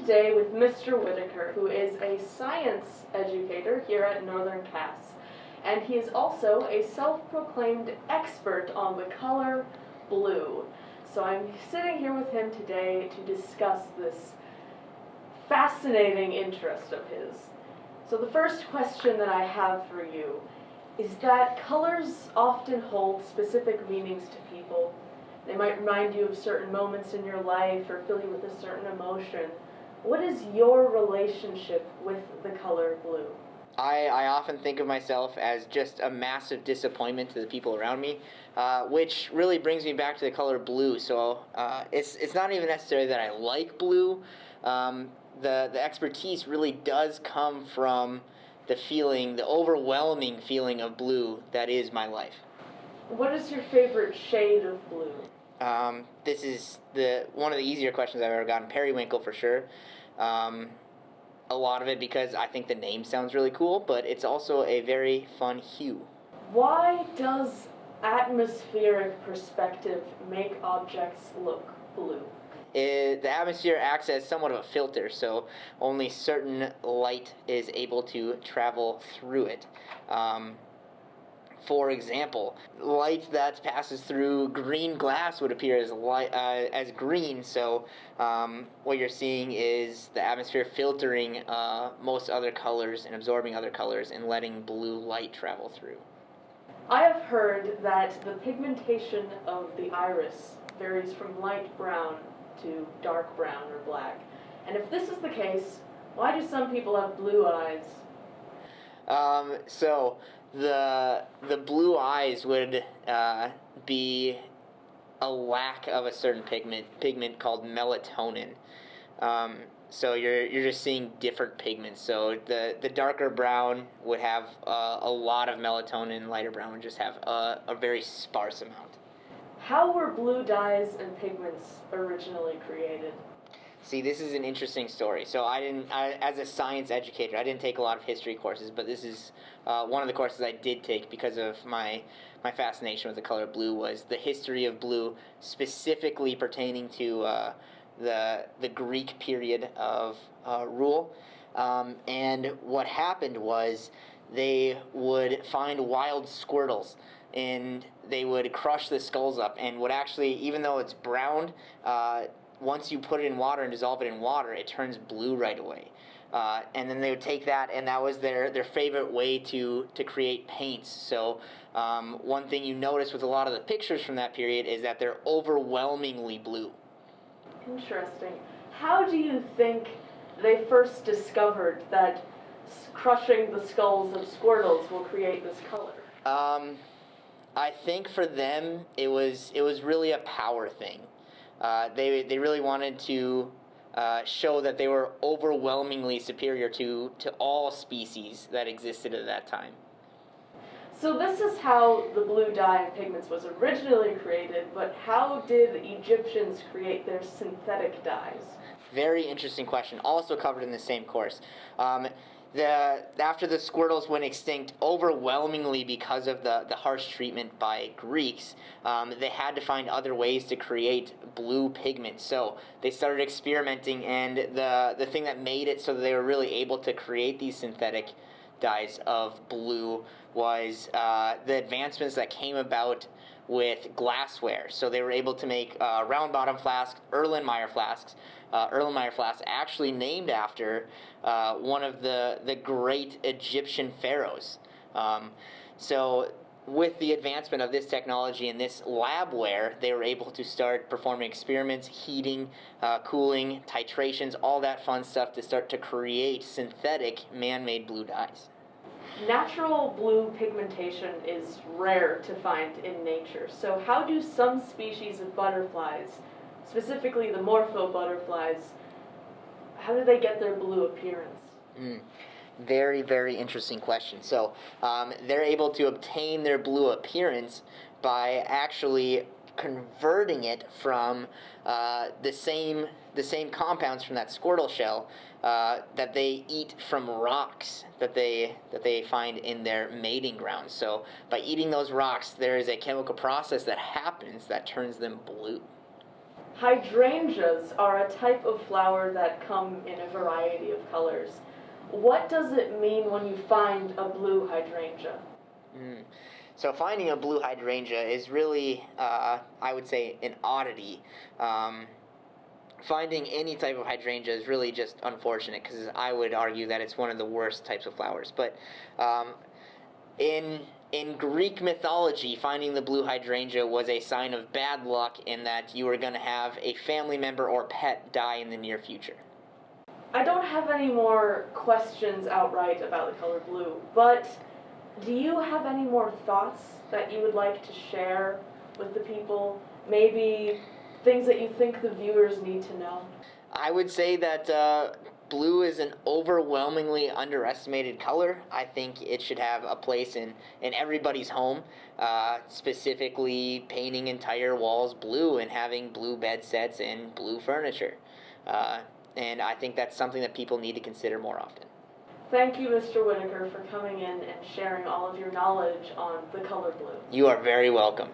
today with Mr. Whiteaker, who is a science educator here at Northern Cass, and he is also a self-proclaimed expert on the color blue. So I'm sitting here with him today to discuss this fascinating interest of his. So the first question that I have for you is that colors often hold specific meanings to people. They might remind you of certain moments in your life or fill you with a certain emotion. What is your relationship with the color blue? I often think of myself as just a massive disappointment to the people around me, which really brings me back to the color blue. So it's not even necessarily that I like blue. The expertise really does come from the overwhelming feeling of blue that is my life. What is your favorite shade of blue? This is one of the easier questions I've ever gotten. Periwinkle for sure. A lot of it because I think the name sounds really cool, but it's also a very fun hue. Why does atmospheric perspective make objects look blue? The atmosphere acts as somewhat of a filter, so only certain light is able to travel through it. For example, light that passes through green glass would appear as green, so what you're seeing is the atmosphere filtering most other colors and absorbing other colors and letting blue light travel through. I have heard that the pigmentation of the iris varies from light brown to dark brown or black. And if this is the case, why do some people have blue eyes? So the blue eyes would be a lack of a certain pigment called melatonin. So you're just seeing different pigments. So the darker brown would have a lot of melatonin, lighter brown would just have a very sparse amount. How were blue dyes and pigments originally created? See, this is an interesting story. So as a science educator, I didn't take a lot of history courses, but this is one of the courses I did take because of my fascination with the color blue was the history of blue, specifically pertaining to the Greek period of rule. And what happened was they would find wild squirtles, and they would crush the skulls up, and would actually, even though it's brown, once you put it in water and dissolve it in water, it turns blue right away. And then they would take that, and that was their favorite way to create paints. So one thing you notice with a lot of the pictures from that period is that they're overwhelmingly blue. Interesting. How do you think they first discovered that crushing the skulls of squirtles will create this color? I think for them it was really a power thing. They really wanted to show that they were overwhelmingly superior to all species that existed at that time. So this is how the blue dye and pigments was originally created, but how did the Egyptians create their synthetic dyes? Very interesting question, also covered in the same course. After the squirtles went extinct, overwhelmingly because of the harsh treatment by Greeks, they had to find other ways to create blue pigment. So they started experimenting, and the thing that made it so that they were really able to create these synthetic dyes of blue was the advancements that came about with glassware. So they were able to make round bottom flasks, Erlenmeyer flasks. Erlenmeyer flasks actually named after one of the great Egyptian pharaohs. So with the advancement of this technology and this labware, they were able to start performing experiments, heating, cooling, titrations, all that fun stuff to start to create synthetic man-made blue dyes. Natural blue pigmentation is rare to find in nature. So how do some species of butterflies, specifically the morpho butterflies, how do they get their blue appearance? Very, very interesting question. So they're able to obtain their blue appearance by actually converting it from the same compounds from that squirtle shell that they eat from rocks that they find in their mating grounds. So by eating those rocks, there is a chemical process that happens that turns them blue. Hydrangeas are a type of flower that come in a variety of colors. What does it mean when you find a blue hydrangea? So finding a blue hydrangea is really, I would say, an oddity. Finding any type of hydrangea is really just unfortunate because I would argue that it's one of the worst types of flowers. But in Greek mythology, finding the blue hydrangea was a sign of bad luck in that you were going to have a family member or pet die in the near future. I don't have any more questions outright about the color blue, but do you have any more thoughts that you would like to share with the people? Maybe things that you think the viewers need to know? I would say that blue is an overwhelmingly underestimated color. I think it should have a place in everybody's home, specifically painting entire walls blue and having blue bed sets and blue furniture. And I think that's something that people need to consider more often. Thank you, Mr. Whitaker, for coming in and sharing all of your knowledge on the color blue. You are very welcome.